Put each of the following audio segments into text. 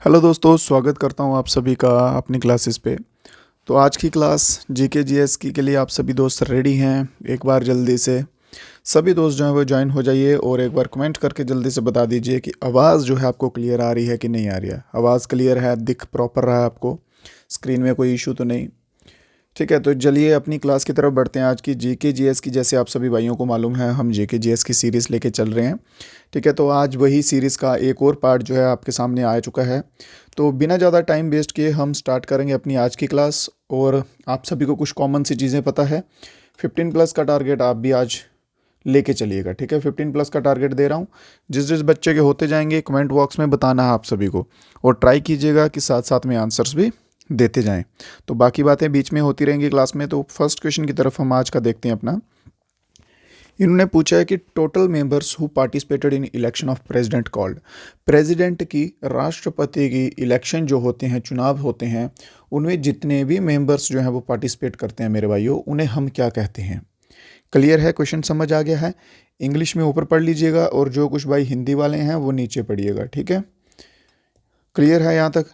Hello दोस्तों, स्वागत करता हूँ आप सभी का अपनी क्लासेस पे। तो आज की क्लास जीके जीएस की के लिए आप सभी दोस्त रेडी हैं? एक बार जल्दी से सभी दोस्त जो हैं वो ज्वाइन हो जाइए और एक बार कमेंट करके जल्दी से बता दीजिए कि आवाज़ जो है आपको क्लियर आ रही है कि नहीं आ रही है। आवाज़ क्लियर है, दिख प्रॉपर रहा है आपको, स्क्रीन में कोई इशू तो नहीं? ठीक है, तो चलिए अपनी क्लास की तरफ बढ़ते हैं। आज की जीके जीएस की, जैसे आप सभी भाइयों को मालूम है, हम जीके जीएस की सीरीज़ लेके चल रहे हैं। ठीक है, तो आज वही सीरीज़ का एक और पार्ट जो है आपके सामने आ चुका है। तो बिना ज़्यादा टाइम वेस्ट किए हम स्टार्ट करेंगे अपनी आज की क्लास। और आप सभी को कुछ कॉमन सी चीज़ें पता है। 15+ का टारगेट आप भी आज लेके चलिएगा। ठीक है, 15+ का टारगेट दे रहा हूँ। जिस जिस बच्चे के होते जाएंगे कमेंट बॉक्स में बताना है आप सभी को, और ट्राई कीजिएगा कि साथ साथ में आंसर्स भी देते जाएं। तो बाकी बातें बीच में होती रहेंगी क्लास में। तो फर्स्ट क्वेश्चन की तरफ हम आज का देखते हैं अपना। इन्होंने पूछा है कि total members who participated in election of president called. President की, राष्ट्रपति की इलेक्शन जो होते हैं, चुनाव होते हैं, उनमें जितने भी मेंबर्स जो हैं वो पार्टिसिपेट करते हैं मेरे भाइयों, उन्हें हम क्या कहते हैं? क्लियर है? क्वेश्चन समझ आ गया है? इंग्लिश में ऊपर पढ़ लीजिएगा और जो कुछ भाई हिंदी वाले हैं वो नीचे पढ़िएगा। ठीक है, क्लियर है यहाँ तक?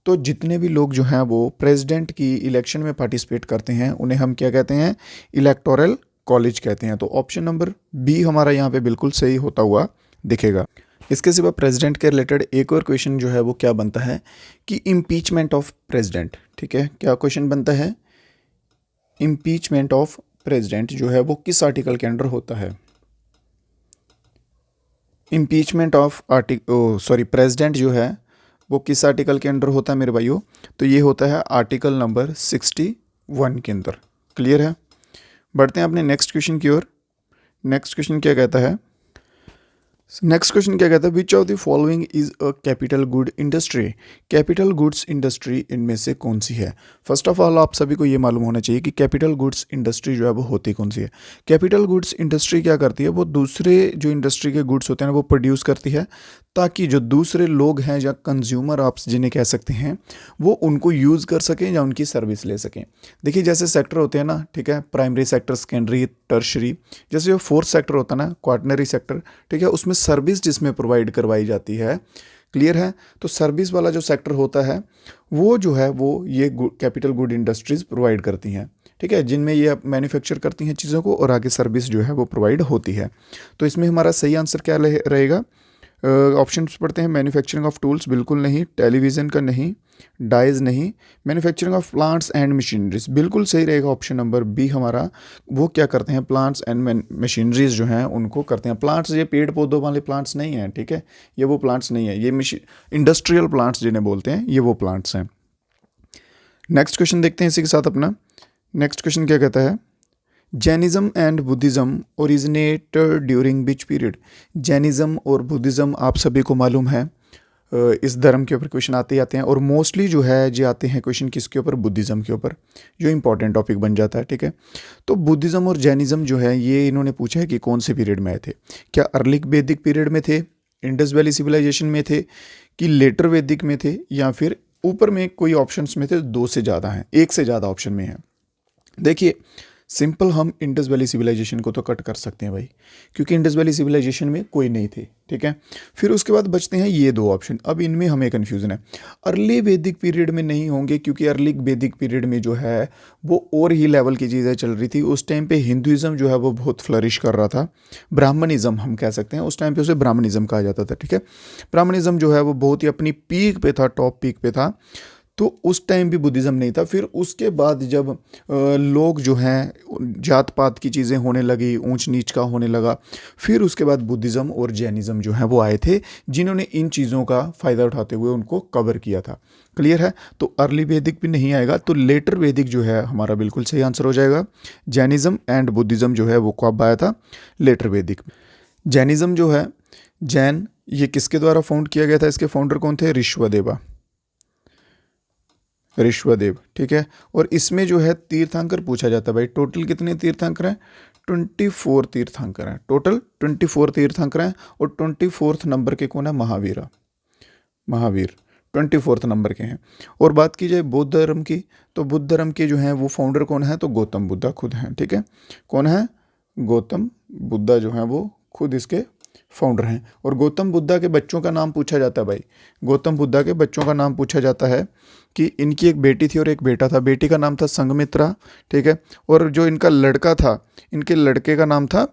तो जितने भी लोग जो हैं वो प्रेसिडेंट की इलेक्शन में पार्टिसिपेट करते हैं उन्हें हम क्या कहते हैं? इलेक्टोरल कॉलेज कहते हैं। तो ऑप्शन नंबर बी हमारा यहाँ पे बिल्कुल सही होता हुआ दिखेगा। इसके सिवा प्रेसिडेंट के रिलेटेड एक और क्वेश्चन जो है वो क्या बनता है कि इम्पीचमेंट ऑफ प्रेसिडेंट। ठीक है, क्या क्वेश्चन बनता है? इम्पीचमेंट ऑफ प्रेसिडेंट जो है वो किस आर्टिकल के अंडर होता है? इम्पीचमेंट ऑफ प्रेसिडेंट जो है वो किस आर्टिकल के अंडर होता है मेरे भाइयों? तो ये होता है आर्टिकल नंबर 61 के अंदर। क्लियर है? बढ़ते हैं अपने नेक्स्ट क्वेश्चन की ओर। नेक्स्ट क्वेश्चन क्या कहता है? नेक्स्ट क्वेश्चन क्या कहता है? विच of the following is a capital good industry. Capital goods industry इनमें से कौन सी है? फर्स्ट ऑफ ऑल आप सभी को ये मालूम होना चाहिए कि कैपिटल गुड्स इंडस्ट्री जो है वो होती कौन सी है। कैपिटल गुड्स इंडस्ट्री क्या करती है? वो दूसरे जो इंडस्ट्री के गुड्स होते हैं ना वो प्रोड्यूस करती है, ताकि जो दूसरे लोग हैं या कंज्यूमर आप जिन्हें कह सकते हैं, वो उनको यूज़ कर सकें या उनकी सर्विस ले सकें। देखिए जैसे सेक्टर होते हैं ना, ठीक है, प्राइमरी सेक्टर, सेकेंडरी, टर्शरी, जैसे जो फोर्थ सेक्टर होता है ना, क्वार्टनरी सेक्टर, ठीक है, उसमें सर्विस जिसमें प्रोवाइड करवाई जाती है। क्लियर है? तो सर्विस वाला जो सेक्टर होता है वो जो है वो ये कैपिटल गुड इंडस्ट्रीज प्रोवाइड करती हैं। ठीक है, जिनमें ये मैन्युफैक्चर करती हैं चीज़ों को और आगे सर्विस जो है वो प्रोवाइड होती है। तो इसमें हमारा सही आंसर क्या रहेगा? ऑप्शंस पढ़ते हैं। मैन्युफैक्चरिंग ऑफ टूल्स बिल्कुल नहीं, टेलीविज़न का नहीं, डाइज नहीं, manufacturing of plants and machineries बिल्कुल सही रहेगा। ऑप्शन नंबर बी हमारा। वो क्या करते हैं? प्लांट्स एंड मशीनरीज जो हैं उनको करते हैं। प्लांट्स ये पेड़ पौधों वाले प्लांट्स नहीं हैं, ठीक है, ये वो प्लांट्स नहीं है, ये इंडस्ट्रियल प्लांट्स जिन्हें बोलते हैं, ये वो प्लांट्स हैं। नेक्स्ट क्वेश्चन देखते हैं इसी के साथ अपना। नेक्स्ट क्वेश्चन क्या कहता है? Jainism and Buddhism originated during which period. Jainism और बुद्धिज़्म आप सभी को मालूम है, इस धर्म के ऊपर क्वेश्चन आते ही आते हैं, और मोस्टली जो है जो आते हैं क्वेश्चन किसके ऊपर? बुद्धिज़्म के ऊपर, जो इंपॉर्टेंट टॉपिक बन जाता है। ठीक है, तो बुद्धिज़्म और जैनिज़्म जो है ये इन्होंने पूछा है कि कौन से पीरियड में आए थे। क्या अर्ली वैदिक पीरियड में थे, इंडस वैली सिविलाइजेशन में थे, कि लेटर वैदिक में थे, या फिर ऊपर में कोई ऑप्शंस में थे? दो से ज़्यादा हैं, एक से ज़्यादा ऑप्शन में है। देखिए सिंपल हम इंडस वैली सिविलाइजेशन को तो कट कर सकते हैं भाई, क्योंकि इंडस वैली सिविलाइजेशन में कोई नहीं थे। ठीक है, फिर उसके बाद बचते हैं ये दो ऑप्शन। अब इनमें हमें कन्फ्यूज़न है। अर्ली वैदिक पीरियड में नहीं होंगे, क्योंकि अर्ली वैदिक पीरियड में जो है वो और ही लेवल की चीज़ें चल रही थी। उस टाइम पे हिंदुज़म जो है वो बहुत फ्लरिश कर रहा था। ब्राह्मणिज़म हम कह सकते हैं, उस टाइम पे उसे ब्राह्मणिज़म कहा जाता था। ठीक है, ब्राह्मणिज़म जो है वो बहुत ही अपनी पीक पे था, टॉप पीक पे था। तो उस टाइम भी बुद्धिज़्म नहीं था। फिर उसके बाद जब लोग जो हैं जात पात की चीज़ें होने लगी, ऊंच नीच का होने लगा, फिर उसके बाद बुद्धिज़्म और जैनिज़्म जो है वो आए थे, जिन्होंने इन चीज़ों का फ़ायदा उठाते हुए उनको कवर किया था। क्लियर है? तो अर्ली वैदिक भी नहीं आएगा, तो लेटर वैदिक जो है हमारा बिल्कुल सही आंसर हो जाएगा। जैनिज़्म एंड बुद्धिज़्म जो है वो कब आया था? लेटर वैदिक। जैनिज़्म जो है, जैन, ये किसके द्वारा फाउंड किया गया था? इसके फाउंडर कौन थे? ऋष्वदेव। ठीक है, और इसमें जो है तीर्थंकर पूछा जाता है भाई। टोटल कितने तीर्थंकर हैं? 24 तीर्थंकर हैं। टोटल 24 तीर्थंकर हैं, और 24th नंबर के कौन है? महावीर। महावीर 24th नंबर के हैं। और बात की जाए बौद्ध धर्म की, तो बुद्ध धर्म के जो हैं वो फाउंडर कौन है? तो गौतम बुद्धा खुद हैं। ठीक है, कौन है? गौतम बुद्धा जो हैं वो खुद इसके फाउंडर हैं। और गौतम बुद्धा के बच्चों का नाम पूछा जाता है भाई, गौतम बुद्धा के बच्चों का नाम पूछा जाता है कि इनकी एक बेटी थी और एक बेटा था। बेटी का नाम था संघमित्रा, ठीक है, और जो इनका लड़का था, इनके लड़के का नाम था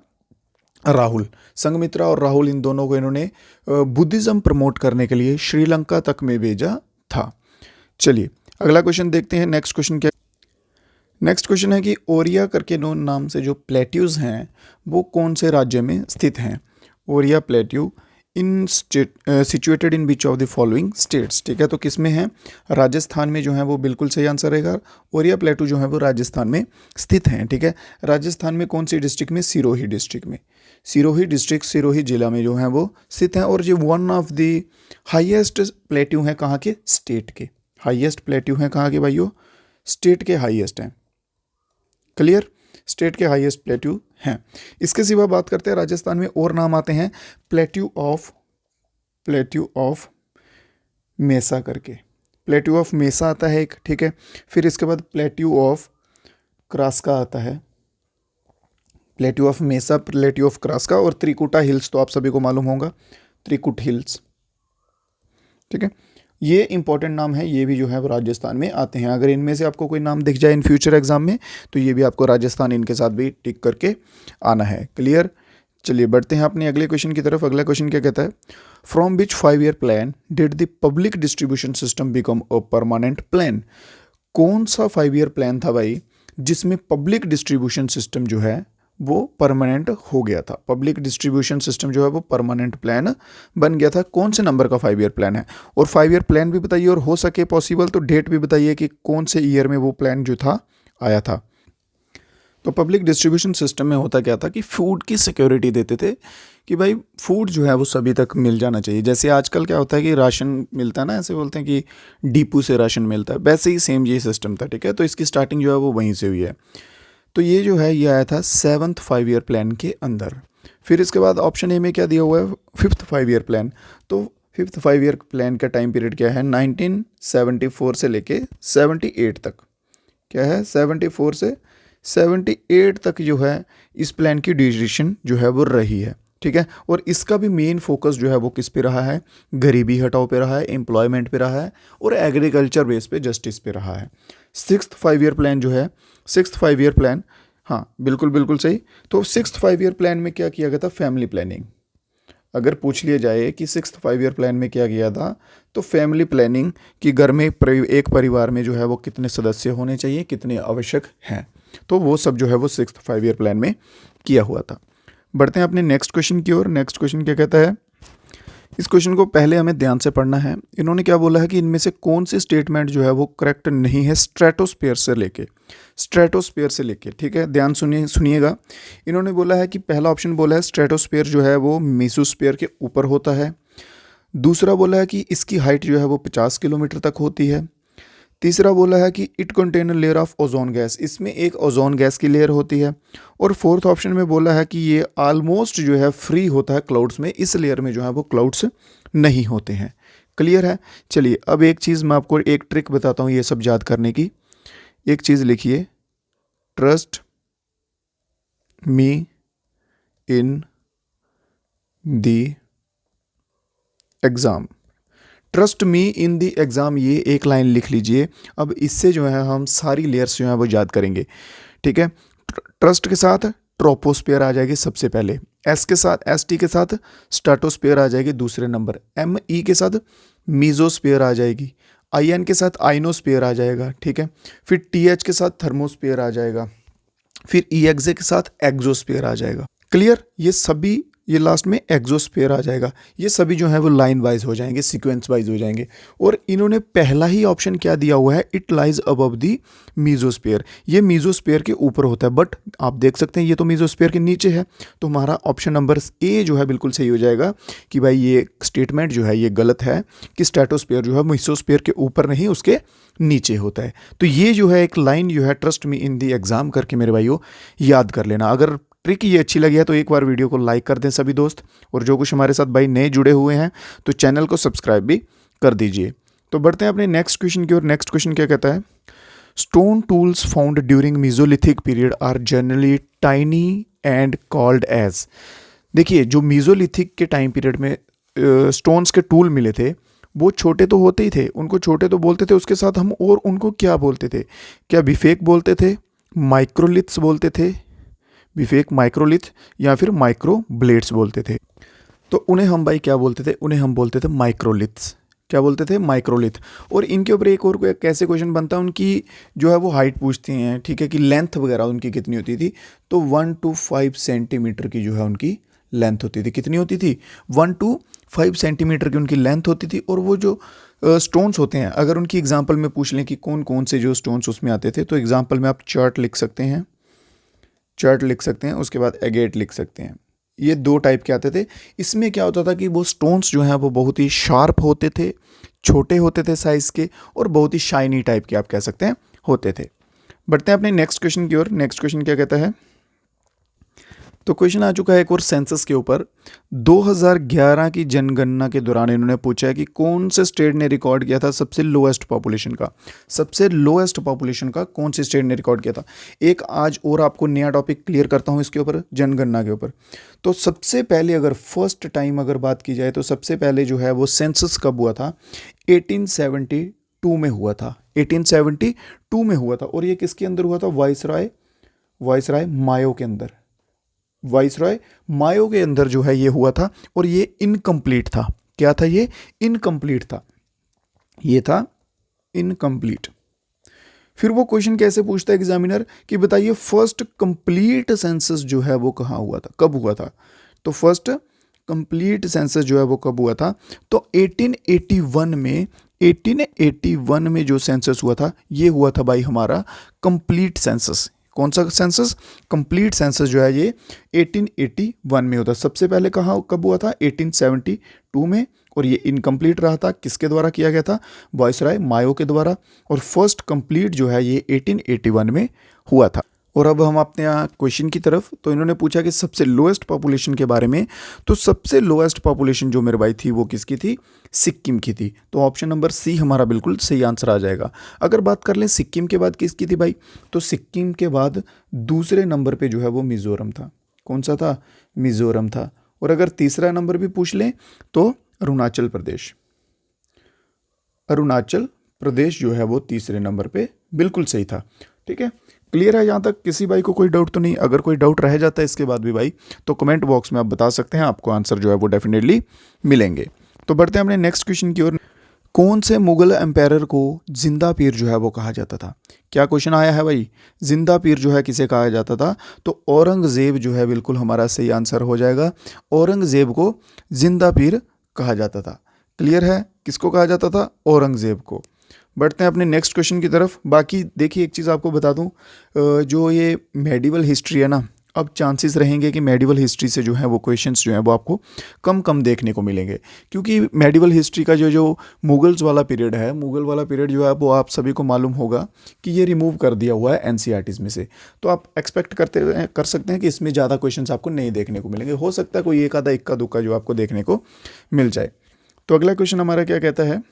राहुल। संघमित्रा और राहुल, इन दोनों को इन्होंने बुद्धिज़्म प्रमोट करने के लिए श्रीलंका तक में भेजा था। चलिए अगला क्वेश्चन देखते हैं। नेक्स्ट क्वेश्चन क्या, नेक्स्ट क्वेश्चन है कि ओरिया करके नो नाम से जो प्लेट्यूज हैं वो कौन से राज्य में स्थित हैं। Oriya plateau in situated in which of the following states, ठीक है, तो किस में है, राजस्थान में जो है वो बिल्कुल सही आंसर रहेगा। ओरिया प्लेट्यू जो है वो राजस्थान में स्थित हैं, ठीक है। राजस्थान में कौन सी डिस्ट्रिक्ट में, सिरोही डिस्ट्रिक्ट में, सिरोही डिस्ट्रिक्ट, सिरोही जिला में जो है वो स्थित हैं। और ये one of the highest plateau हैं कहाँ के, स्टेट के। हाईएस्ट प्लेट्यू हैं कहाँ के भाइयों, स्टेट के हाईएस्ट हैं। क्लियर, स्टेट के हाईएस्ट प्लेट्यू हैं। इसके सिवा बात करते हैं राजस्थान में और नाम आते हैं, प्लेट्यू ऑफ मेसा करके, प्लेट्यू ऑफ मेसा आता है एक, ठीक है। फिर इसके बाद प्लेट्यू ऑफ क्रास्का आता है, प्लेट्यू ऑफ मेसा, प्लेट्यू ऑफ क्रास्का, और त्रिकुटा हिल्स तो आप सभी को मालूम होगा, त्रिकुट हिल्स, ठीक है। ये इंपॉर्टेंट नाम है, ये भी जो है वो राजस्थान में आते हैं। अगर इनमें से आपको कोई नाम दिख जाए इन फ्यूचर एग्जाम में तो ये भी आपको राजस्थान इनके साथ भी टिक करके आना है। क्लियर, चलिए बढ़ते हैं अपने अगले क्वेश्चन की तरफ। अगला क्वेश्चन क्या कहता है, from which 5 year plan did the public distribution system become a permanent plan. कौन सा 5 ईयर प्लान था भाई जिसमें पब्लिक डिस्ट्रीब्यूशन सिस्टम जो है वो परमानेंट हो गया था। पब्लिक डिस्ट्रीब्यूशन सिस्टम जो है वो परमानेंट प्लान बन गया था। कौन से नंबर का 5 ईयर प्लान है, और 5 ईयर प्लान भी बताइए, और हो सके पॉसिबल तो डेट भी बताइए कि कौन से ईयर में वो प्लान जो था आया था। तो पब्लिक डिस्ट्रीब्यूशन सिस्टम में होता क्या था कि फूड की सिक्योरिटी देते थे कि भाई फूड जो है वो सभी तक मिल जाना चाहिए। जैसे आजकल क्या होता है कि राशन मिलता है ना, ऐसे बोलते हैं कि डिपो से राशन मिलता है, वैसे ही सेम ये सिस्टम था, ठीक है। तो इसकी स्टार्टिंग जो है वो वहीं से हुई है। तो ये जो है ये आया था 7th 5 ईयर प्लान के अंदर। फिर इसके बाद ऑप्शन ए में क्या दिया हुआ है, 5th 5 ईयर प्लान। तो 5th 5 ईयर प्लान का टाइम पीरियड क्या है, 1974 से लेके 78 तक। क्या है, 74 से 78 तक जो है इस प्लान की ड्यूरेशन जो है वो रही है, ठीक है। और इसका भी मेन फोकस जो है वो किस पे रहा है, गरीबी हटाओ पे रहा है, एम्प्लॉयमेंट पे रहा है, और एग्रीकल्चर बेस पे जस्टिस पे रहा है। 6th 5 ईयर प्लान जो है, 6th 5 ईयर प्लान, हाँ बिल्कुल बिल्कुल सही। तो 6th 5 ईयर प्लान में क्या किया गया था, फैमिली प्लानिंग। अगर पूछ लिया जाए कि 6th 5 ईयर प्लान में क्या किया था, तो फैमिली प्लानिंग कि घर में एक परिवार में जो है वो कितने सदस्य होने चाहिए, कितने आवश्यक हैं, तो वो सब जो है वो 6th 5 ईयर प्लान में किया हुआ था। बढ़ते हैं अपने नेक्स्ट क्वेश्चन की ओर। नेक्स्ट क्वेश्चन क्या कहता है, इस क्वेश्चन को पहले हमें ध्यान से पढ़ना है। इन्होंने क्या बोला है कि इनमें से कौन सी स्टेटमेंट जो है वो करेक्ट नहीं है स्ट्रेटोस्फीयर से लेके, स्ट्रेटोस्फीयर से लेके, ठीक है, ध्यान सुनिएगा। इन्होंने बोला है कि पहला ऑप्शन बोला है स्ट्रेटोस्फीयर जो है वो मेसोस्फीयर के ऊपर होता है। दूसरा बोला है कि इसकी हाइट जो है वो 50 किलोमीटर तक होती है। तीसरा बोला है कि it contain a layer of ozone gas, इसमें एक ओजोन गैस की लेयर होती है। और फोर्थ ऑप्शन में बोला है कि ये ऑलमोस्ट जो है फ्री होता है क्लाउड्स में, इस लेयर में जो है वो क्लाउड्स नहीं होते हैं। क्लियर है, चलिए अब एक चीज़ मैं आपको एक ट्रिक बताता हूँ ये सब याद करने की। एक चीज़ लिखिए, trust me in the exam, trust me in the exam, ये एक लाइन लिख लीजिए। अब इससे जो है हम सारी लेयर्स जो है वो याद करेंगे, ठीक है। ट्रस्ट के साथ ट्रोपोस्फीयर आ जाएगी सबसे पहले, एस के साथ ST के साथ स्ट्रेटोस्फीयर आ जाएगी दूसरे नंबर, ME के साथ मीजोस्फीयर आ जाएगी, IN के साथ आइनोस्फीयर आ जाएगा, ठीक है। फिर TH के साथ थर्मोस्फीयर आ जाएगा, फिर EXA के साथ एक्सोस्फीयर आ जाएगा। क्लियर, ये सभी, ये लास्ट में एक्सोस्फीयर आ जाएगा। ये सभी जो है वो लाइन वाइज हो जाएंगे, सीक्वेंस वाइज हो जाएंगे। और इन्होंने पहला ही ऑप्शन क्या दिया हुआ है, it lies above the mesosphere, ये मीजोस्फीयर के ऊपर होता है, बट आप देख सकते हैं ये तो मीजोस्फीयर के नीचे है। तो हमारा ऑप्शन नंबर ए जो है बिल्कुल सही हो जाएगा कि भाई ये स्टेटमेंट जो है ये गलत है कि स्ट्रेटोस्फीयर जो है मीजोस्फीयर के ऊपर नहीं उसके नीचे होता है। तो ये जो है एक लाइन जो है trust me in the exam करके मेरे भाइयों याद कर लेना। अगर ट्रिक ये अच्छी लगी है तो एक बार वीडियो को लाइक कर दें सभी दोस्त, और जो कुछ हमारे साथ भाई नए जुड़े हुए हैं तो चैनल को सब्सक्राइब भी कर दीजिए। तो बढ़ते हैं अपने नेक्स्ट क्वेश्चन की ओर। नेक्स्ट क्वेश्चन क्या कहता है, stone tools found during Mesolithic period are generally tiny and called as. देखिए जो मीज़ोलिथिक के टाइम पीरियड में स्टोन्स के टूल मिले थे वो छोटे तो होते ही थे, उनको छोटे तो बोलते थे, उसके साथ हम और उनको क्या बोलते थे, क्या बिफेक बोलते थे, माइक्रोलिथ्स बोलते थे, बिफेक माइक्रोलिथ या फिर माइक्रो ब्लेड्स बोलते थे। तो उन्हें हम भाई क्या बोलते थे, उन्हें हम बोलते थे माइक्रोलिथ्स। क्या बोलते थे, माइक्रोलिथ। और इनके ऊपर एक और कैसे क्वेश्चन बनता है, उनकी जो है वो हाइट पूछती हैं, ठीक है, कि लेंथ वगैरह उनकी कितनी होती थी, तो 1 to 5 सेंटीमीटर की जो है उनकी लेंथ होती थी। कितनी होती थी, 1 to 5 सेंटीमीटर की उनकी लेंथ होती थी। और वो जो स्टोन्स होते हैं, अगर उनकी एग्जाम्पल में पूछ लें कि कौन कौन से जो स्टोन्स उसमें आते थे, तो एग्जाम्पल में आप चार्ट लिख सकते हैं, चार्ट लिख सकते हैं, उसके बाद एगेट लिख सकते हैं। ये दो टाइप के आते थे। इसमें क्या होता था कि वो स्टोन्स जो हैं वो बहुत ही शार्प होते थे, छोटे होते थे साइज़ के, और बहुत ही शाइनी टाइप के आप कह सकते हैं होते थे। बढ़ते हैं अपने नेक्स्ट क्वेश्चन की ओर। नेक्स्ट क्वेश्चन क्या कहता है, तो क्वेश्चन आ चुका है एक और सेंसस के ऊपर। 2011 की जनगणना के दौरान इन्होंने पूछा है कि कौन से स्टेट ने रिकॉर्ड किया था सबसे लोएस्ट पॉपुलेशन का, सबसे लोएस्ट पॉपुलेशन का कौन से स्टेट ने रिकॉर्ड किया था। एक आज और आपको नया टॉपिक क्लियर करता हूँ इसके ऊपर, जनगणना के ऊपर। तो सबसे पहले अगर फर्स्ट टाइम अगर बात की जाए तो सबसे पहले जो है वो सेंसस कब हुआ था, 1872 में हुआ था। 1872 में हुआ था। और ये किसके अंदर हुआ था, वाइसराय मायो के अंदर, वाइसरॉय मायो के अंदर जो है ये हुआ था। और ये इनकम्प्लीट था। क्या था ये, इनकम्प्लीट था, ये था इनकम्प्लीट। फिर वो क्वेश्चन कैसे पूछता है एग्जामिनर कि बताइए फर्स्ट कंप्लीट सेंसस जो है वो कहाँ हुआ था, कब हुआ था। तो फर्स्ट कंप्लीट सेंसस जो है वो कब हुआ था, तो 1881 में, 1881 में जो सेंसस हुआ था ये हुआ था भाई हमारा कंप्लीट सेंसस। कौन सा सेंसस, कंप्लीट सेंसस जो है ये 1881 में होता। सबसे पहले कहाँ कब हुआ था, 1872 में। और ये इनकम्प्लीट रहा था, किसके द्वारा किया गया था, वाइसराय मायो के द्वारा। और फर्स्ट कंप्लीट जो है ये 1881 में हुआ था। और अब हम अपने यहाँ क्वेश्चन की तरफ। तो इन्होंने पूछा कि सबसे लोएस्ट पॉपुलेशन के बारे में। तो सबसे लोएस्ट पॉपुलेशन जो मेरे भाई थी वो किसकी थी, सिक्किम की थी। तो ऑप्शन नंबर सी हमारा बिल्कुल सही आंसर आ जाएगा। अगर बात कर लें सिक्किम के बाद किसकी थी भाई, तो सिक्किम के बाद दूसरे नंबर पे जो है वो मिज़ोरम था। कौन सा था, मिज़ोरम था। और अगर तीसरा नंबर भी पूछ लें तो अरुणाचल प्रदेश, अरुणाचल प्रदेश जो है वो तीसरे नंबर पे बिल्कुल सही था। ठीक है, क्लियर है यहाँ तक, किसी भाई को कोई डाउट तो नहीं। अगर कोई डाउट रह जाता है इसके बाद भी भाई तो कमेंट बॉक्स में आप बता सकते हैं, आपको आंसर जो है वो डेफिनेटली मिलेंगे। तो बढ़ते हैं अपने नेक्स्ट क्वेश्चन की ओर। कौन से मुगल एम्पायर को जिंदा पीर जो है वो कहा जाता था। क्या क्वेश्चन आया है भाई, जिंदा पीर जो है किसे कहा जाता था, तो औरंगजेब जो है बिल्कुल हमारा सही आंसर हो जाएगा। औरंगजेब को जिंदा पीर कहा जाता था। क्लियर है, किसको कहा जाता था, औरंगजेब को। बढ़ते हैं अपने नेक्स्ट क्वेश्चन की तरफ। बाकी देखिए एक चीज़ आपको बता दूं, जो ये मेडिवल हिस्ट्री है ना, अब चांसेस रहेंगे कि मेडिवल हिस्ट्री से जो है वो क्वेश्चंस जो हैं वो आपको कम कम देखने को मिलेंगे। क्योंकि मेडिवल हिस्ट्री का जो मुगल्स वाला पीरियड है, मुगल वाला पीरियड जो है वो आप सभी को मालूम होगा कि ये रिमूव कर दिया हुआ है एनसीईआरटीज़ में से। तो आप एक्सपेक्ट कर सकते हैं कि इसमें ज़्यादा क्वेश्चन आपको नहीं देखने को मिलेंगे। हो सकता है कोई एक आधा इक्का दुक्का जो आपको देखने को मिल जाए। तो अगला क्वेश्चन हमारा क्या कहता है,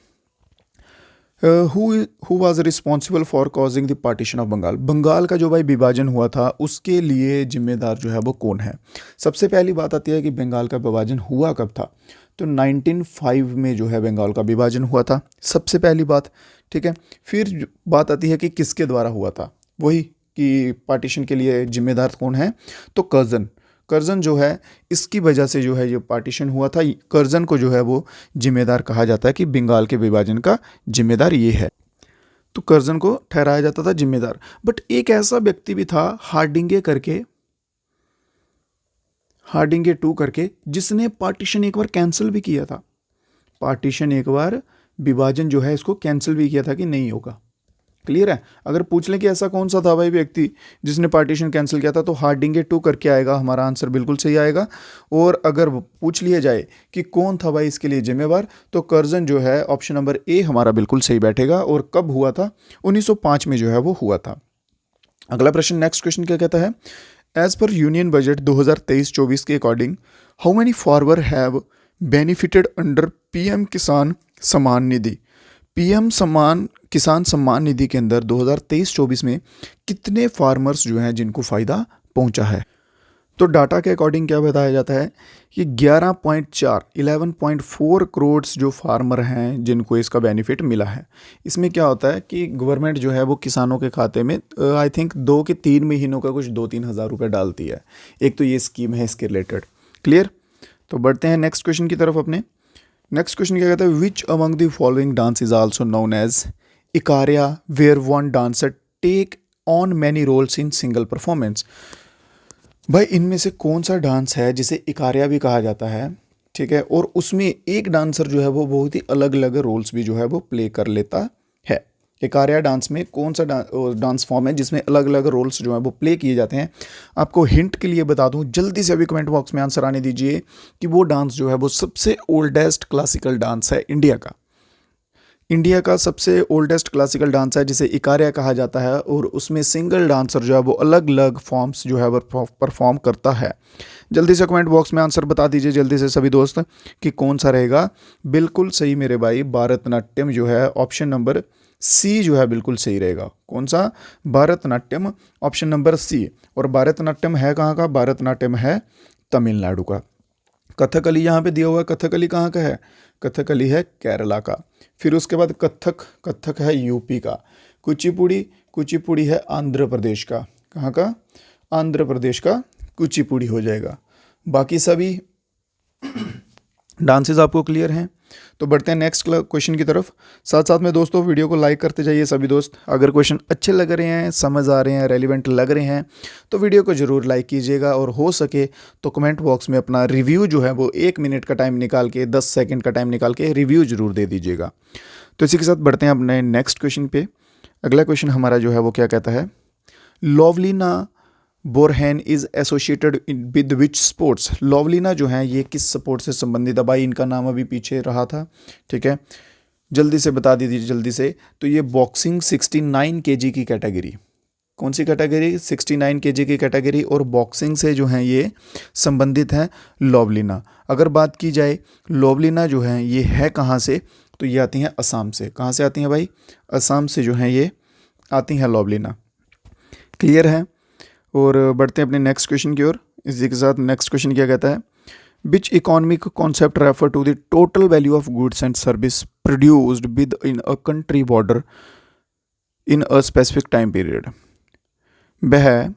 who was responsible for causing the partition of Bengal. Bengal का जो भाई विभाजन हुआ था उसके लिए जिम्मेदार जो है वो कौन है। सबसे पहली बात आती है कि बंगाल का विभाजन हुआ कब था, तो 1905 में जो है बंगाल का विभाजन हुआ था, सबसे पहली बात। ठीक है, फिर बात आती है कि किसके द्वारा हुआ था, वही कि पार्टीशन के लिए जिम्मेदार कौन है, तो कर्जन जो है, इसकी वजह से जो है ये पार्टीशन हुआ था। कर्जन को जो है वो जिम्मेदार कहा जाता है कि बंगाल के विभाजन का जिम्मेदार ये है। तो कर्जन को ठहराया जाता था जिम्मेदार। बट एक ऐसा व्यक्ति भी था हार्डिंगे करके, हार्डिंगे 2 करके, जिसने पार्टीशन एक बार कैंसिल भी किया था। पार्टीशन एक बार विभाजन जो है इसको कैंसिल भी किया था कि नहीं होगा। क्लियर है, अगर पूछ लें कि ऐसा कौन सा था भाई व्यक्ति जिसने पार्टीशन कैंसिल किया था, तो हार्डिंगे 2 करके आएगा, हमारा आंसर बिल्कुल सही आएगा। और अगर पूछ लिया जाए कि कौन था भाई इसके लिए जिम्मेवार, तो कर्जन जो है ऑप्शन नंबर ए हमारा बिल्कुल सही बैठेगा। और कब हुआ था, 1905 में जो है वो हुआ था। अगला प्रश्न, नेक्स्ट क्वेश्चन क्या कहता है, एज पर यूनियन बजट 2023-24 के according how many farmer have benefited under PM किसान सम्मान निधि। पीएम किसान सम्मान निधि के अंदर 2023-24 में कितने फार्मर्स जो हैं जिनको फ़ायदा पहुंचा है। तो डाटा के अकॉर्डिंग क्या बताया जाता है कि 11.4 करोड़ जो फार्मर हैं जिनको इसका बेनिफिट मिला है। इसमें क्या होता है कि गवर्नमेंट जो है वो किसानों के खाते में आई थिंक 2 के 3 महीनों का कुछ 2-3 हज़ार रुपये डालती है। एक तो ये स्कीम है इसके रिलेटेड। क्लियर। तो बढ़ते हैं नेक्स्ट क्वेश्चन की तरफ अपने। नेक्स्ट क्वेश्चन क्या कहता है, which among the following dance is also known as Ekaharya where one dancer take on many roles in single performance. भाई इनमें से कौन सा डांस है जिसे इकारिया भी कहा जाता है, ठीक है, और उसमें एक डांसर जो है वो बहुत ही अलग अलग रोल्स भी जो है वो प्ले कर लेता है। इकारिया डांस में कौन सा डांस फॉर्म है जिसमें अलग अलग रोल्स जो है वो प्ले किए जाते हैं। आपको हिंट के लिए बता दूं, जल्दी से अभी कमेंट बॉक्स में आंसर आने दीजिए कि वो डांस जो है वो सबसे ओल्डेस्ट क्लासिकल डांस है इंडिया का। इंडिया का सबसे ओल्डेस्ट क्लासिकल डांस है जिसे इकारिया कहा जाता है, और उसमें सिंगल डांसर जो है वो अलग अलग फॉर्म्स जो है वो परफॉर्म करता है। जल्दी से कमेंट बॉक्स में आंसर बता दीजिए जल्दी से सभी दोस्त कि कौन सा रहेगा। बिल्कुल सही मेरे भाई, भारतनाट्यम जो है ऑप्शन नंबर सी जो है बिल्कुल सही रहेगा। कौन सा? Bharatanatyam, option number C. और भारतनाट्यम है कहाँ का? भारतनाट्यम है तमिलनाडु का। कथकली यहाँ पे दिया हुआ है, कथकली कहाँ का है? कथकली है केरला का। फिर उसके बाद कथक है यूपी का। कुचिपुड़ी है आंध्र प्रदेश का। कहाँ का? आंध्र प्रदेश का कुचिपुड़ी हो जाएगा। बाकी सभी डांसेस आपको क्लियर हैं। तो बढ़ते हैं नेक्स्ट क्वेश्चन की तरफ। साथ साथ में दोस्तों वीडियो को लाइक करते जाइए सभी दोस्त। अगर क्वेश्चन अच्छे लग रहे हैं, समझ आ रहे हैं, रेलिवेंट लग रहे हैं तो वीडियो को ज़रूर लाइक कीजिएगा, और हो सके तो कमेंट बॉक्स में अपना रिव्यू जो है वो 1 मिनट का टाइम निकाल के, 10 सेकंड का टाइम निकाल के रिव्यू ज़रूर दे दीजिएगा। तो इसी के साथ बढ़ते हैं अपने नेक्स्ट क्वेश्चन पे। अगला क्वेश्चन हमारा जो है वो क्या कहता है, Lovlina Borgohain is associated with which sports. Lovlina जो है ये किस स्पोर्ट से संबंधित है? भाई इनका नाम अभी पीछे रहा था, ठीक है, जल्दी से बता दीजिए जल्दी से। तो ये बॉक्सिंग 69 केजी की कैटेगरी, कौन सी कैटेगरी? 69 केजी की कैटेगरी, और बॉक्सिंग से जो है ये संबंधित है लोवलिना। अगर बात की जाए लोवलिना जो है ये है कहाँ से, तो ये आती हैं असम से। कहाँ से आती हैं भाई? असम से जो है ये आती हैं लोवलिना। क्लियर है। और बढ़ते हैं अपने नेक्स्ट क्वेश्चन की ओर। इसी के साथ नेक्स्ट क्वेश्चन क्या कहता है, which economic concept refer to the total value of goods and service produced within a country border in a specific time period. वह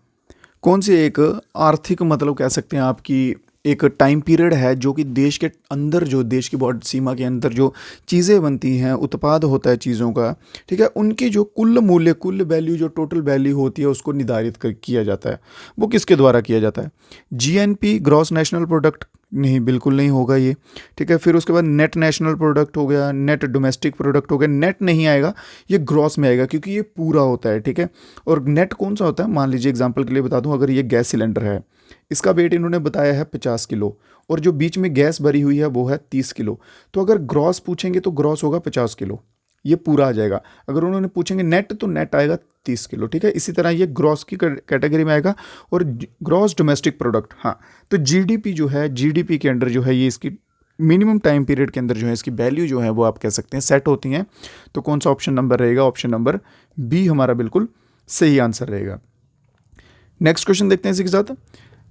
कौन सी एक आर्थिक, मतलब कह सकते हैं आपकी एक टाइम पीरियड है जो कि देश के अंदर, जो देश की बॉर्डर सीमा के अंदर जो चीज़ें बनती हैं, उत्पाद होता है चीज़ों का, ठीक है, उनकी जो कुल मूल्य, कुल वैल्यू, जो टोटल वैल्यू होती है उसको निर्धारित किया जाता है। वो किसके द्वारा किया जाता है? GNP, gross national product? नहीं, बिल्कुल नहीं होगा ये, ठीक है। फिर उसके बाद नेट नेशनल प्रोडक्ट हो गया, नेट डोमेस्टिक प्रोडक्ट हो गया। नेट नहीं आएगा, ये ग्रॉस में आएगा क्योंकि ये पूरा होता है, ठीक है। और नेट कौन सा होता है? मान लीजिए एग्जांपल के लिए बता दूं, अगर ये गैस सिलेंडर है, इसका वेट इन्होंने बताया है 50 किलो, और जो बीच में गैस भरी हुई है वो है 30 किलो। तो अगर ग्रॉस पूछेंगे तो ग्रॉस होगा 50 किलो, ये पूरा आ जाएगा। अगर उन्होंने पूछेंगे नेट तो नेट आएगा 30 किलो, ठीक है। इसी तरह ये ग्रॉस की कैटेगरी में आएगा। और ग्रॉस डोमेस्टिक प्रोडक्ट, हाँ, तो जीडीपी जो है, जीडीपी के अंडर जो है ये इसकी मिनिमम टाइम पीरियड के अंदर जो है इसकी वैल्यू जो है वो आप कह सकते हैं सेट होती हैं। तो कौन सा ऑप्शन नंबर रहेगा? ऑप्शन नंबर बी हमारा बिल्कुल सही आंसर रहेगा। नेक्स्ट क्वेश्चन देखते हैं इसी के साथ।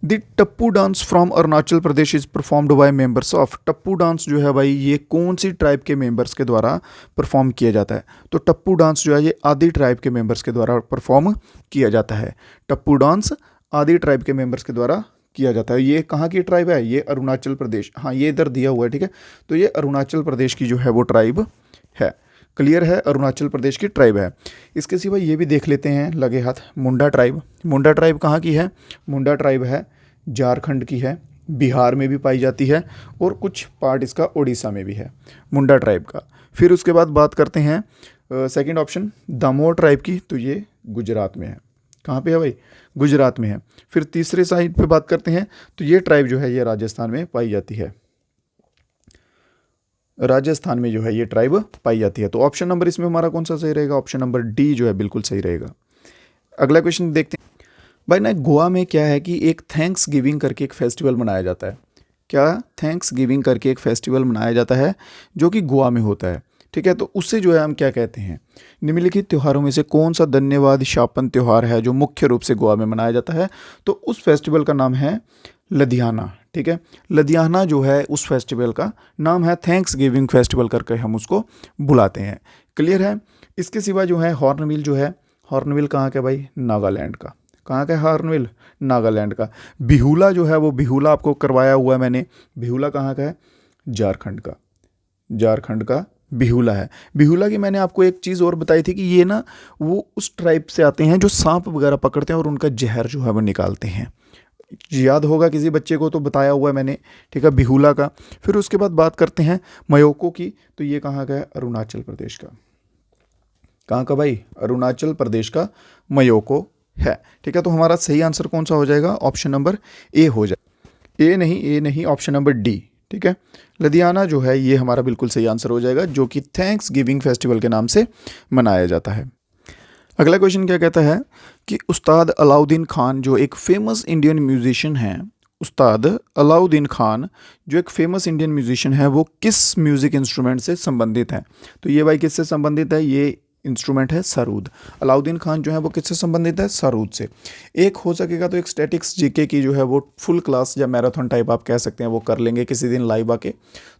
The Tappu dance from Arunachal Pradesh is performed by members of. Tappu dance जो है भाई ये कौन सी ट्राइब के मेंबर्स के द्वारा परफॉर्म किया जाता है? तो टप्पू डांस जो है ये आदि ट्राइब के मेंबर्स के द्वारा परफॉर्म किया जाता है। टप्पू डांस आदि ट्राइब के मेंबर्स के द्वारा किया जाता है। ये कहाँ की ट्राइब है? ये अरुणाचल प्रदेश, हाँ ये इधर दिया हुआ है, ठीक है। तो ये अरुणाचल प्रदेश की जो है वो ट्राइब है। क्लियर है, अरुणाचल प्रदेश की ट्राइब है। इसके सिवा ये भी देख लेते हैं लगे हाथ, मुंडा ट्राइब। मुंडा ट्राइब कहाँ की है? मुंडा ट्राइब है झारखंड की है, बिहार में भी पाई जाती है, और कुछ पार्ट इसका उड़ीसा में भी है, मुंडा ट्राइब का। फिर उसके बाद बात करते हैं सेकंड ऑप्शन दामोह ट्राइब की, तो ये गुजरात में है। कहाँ पे है भाई? गुजरात में है। फिर तीसरे साइड पे बात करते हैं, तो ये ट्राइब जो है ये राजस्थान में पाई जाती है। राजस्थान में जो है ये ट्राइब पाई जाती है। तो ऑप्शन नंबर इसमें हमारा कौन सा सही रहेगा? ऑप्शन नंबर डी जो है बिल्कुल सही रहेगा। अगला क्वेश्चन देखते हैं भाई ना, गोवा में क्या है कि एक थैंक्स गिविंग करके एक फेस्टिवल मनाया जाता है। क्या? थैंक्स गिविंग करके एक फेस्टिवल मनाया जाता है जो कि गोवा में होता है। ठीक है, तो उससे जो है हम क्या कहते हैं, निम्नलिखित त्योहारों में से कौन सा धन्यवाद शापन त्यौहार है जो मुख्य रूप से गोवा में मनाया जाता है, तो उस फेस्टिवल का नाम है लुधियाना। ठीक है, लुधियाना जो है उस फेस्टिवल का नाम है, थैंक्स गिविंग फेस्टिवल करके हम उसको बुलाते हैं। क्लियर है। इसके सिवा जो है हॉर्नबिल जो है, हॉर्नबिल कहाँ का भाई, नागालैंड का। कहाँ का है हॉर्नबिल, नागालैंड का। बिहुला जो है वो बिहुला आपको करवाया हुआ है मैंने, बिहुला कहाँ का है, झारखंड का, झारखंड का बिहुला है। बिहुला की मैंने आपको एक चीज़ और बताई थी कि ये ना वो उस ट्राइब से आते हैं जो सांप वगैरह पकड़ते हैं और उनका जहर जो है वो निकालते हैं। याद होगा किसी बच्चे को तो बताया हुआ है मैंने, ठीक है, बिहुला का। फिर उसके बाद बात करते हैं मयोको की, तो ये कहाँ का है, अरुणाचल प्रदेश का। कहाँ का भाई, अरुणाचल प्रदेश का मयोको है। ठीक है, तो हमारा सही आंसर कौन सा हो जाएगा, ऑप्शन नंबर ए हो जाए, ए नहीं ऑप्शन नंबर डी। ठीक है, लुधियाना जो है ये हमारा बिल्कुल सही आंसर हो जाएगा, जो कि थैंक्स गिविंग फेस्टिवल के नाम से मनाया जाता है। अगला क्वेश्चन क्या कहता है कि उस्ताद अलाउद्दीन खान जो एक फेमस इंडियन म्यूजिशियन हैं, उस्ताद अलाउद्दीन खान जो एक फेमस इंडियन म्यूजिशियन है, वो किस म्यूज़िक इंस्ट्रूमेंट से संबंधित हैं। तो ये भाई किससे संबंधित है, ये इंस्ट्रूमेंट है सरूद। अलाउद्दीन खान जो है वो किससे संबंधित है, सरूद से। एक हो सकेगा तो एक स्टैटिक्स जीके की जो है वो फुल क्लास या मैराथन टाइप आप कह सकते हैं, वो कर लेंगे किसी दिन लाइव आके,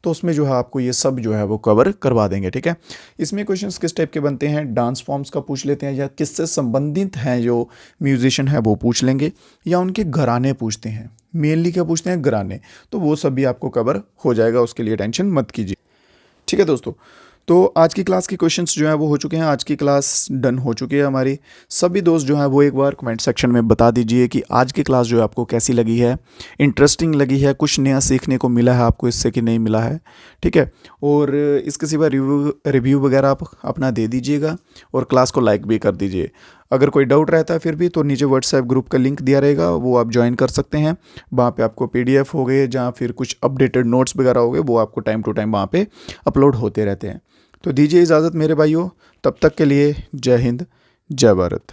तो उसमें जो है आपको ये सब जो है वो कवर करवा देंगे। ठीक है, इसमें क्वेश्चंस किस टाइप के बनते हैं, डांस फॉर्म्स का पूछ लेते हैं, या किससे संबंधित हैं जो म्यूजिशियन है वो पूछ लेंगे, या उनके घराने पूछते हैं। मेनली क्या पूछते हैं, घराने, तो वो सब भी आपको कवर हो जाएगा, उसके लिए टेंशन मत कीजिए। ठीक है दोस्तों, तो आज की क्लास के क्वेश्चंस जो हैं वो हो चुके हैं, आज की क्लास डन हो चुकी है हमारी। सभी दोस्त जो हैं वो एक बार कमेंट सेक्शन में बता दीजिए कि आज की क्लास जो है आपको कैसी लगी है, इंटरेस्टिंग लगी है, कुछ नया सीखने को मिला है आपको इससे कि नहीं मिला है। ठीक है, और इसके सिवा रिव्यू वगैरह आप अपना दे दीजिएगा और क्लास को लाइक भी कर दीजिए। अगर कोई डाउट रहता है फिर भी तो नीचे व्हाट्सएप ग्रुप का लिंक दिया रहेगा, वो आप ज्वाइन कर सकते हैं। वहाँ पे आपको PDF हो गए या फिर कुछ अपडेटेड नोट्स वगैरह हो गए, वो आपको टाइम टू टाइम वहाँ पे अपलोड होते रहते हैं। तो दीजिए इजाज़त मेरे भाइयों, तब तक के लिए जय हिंद, जय भारत।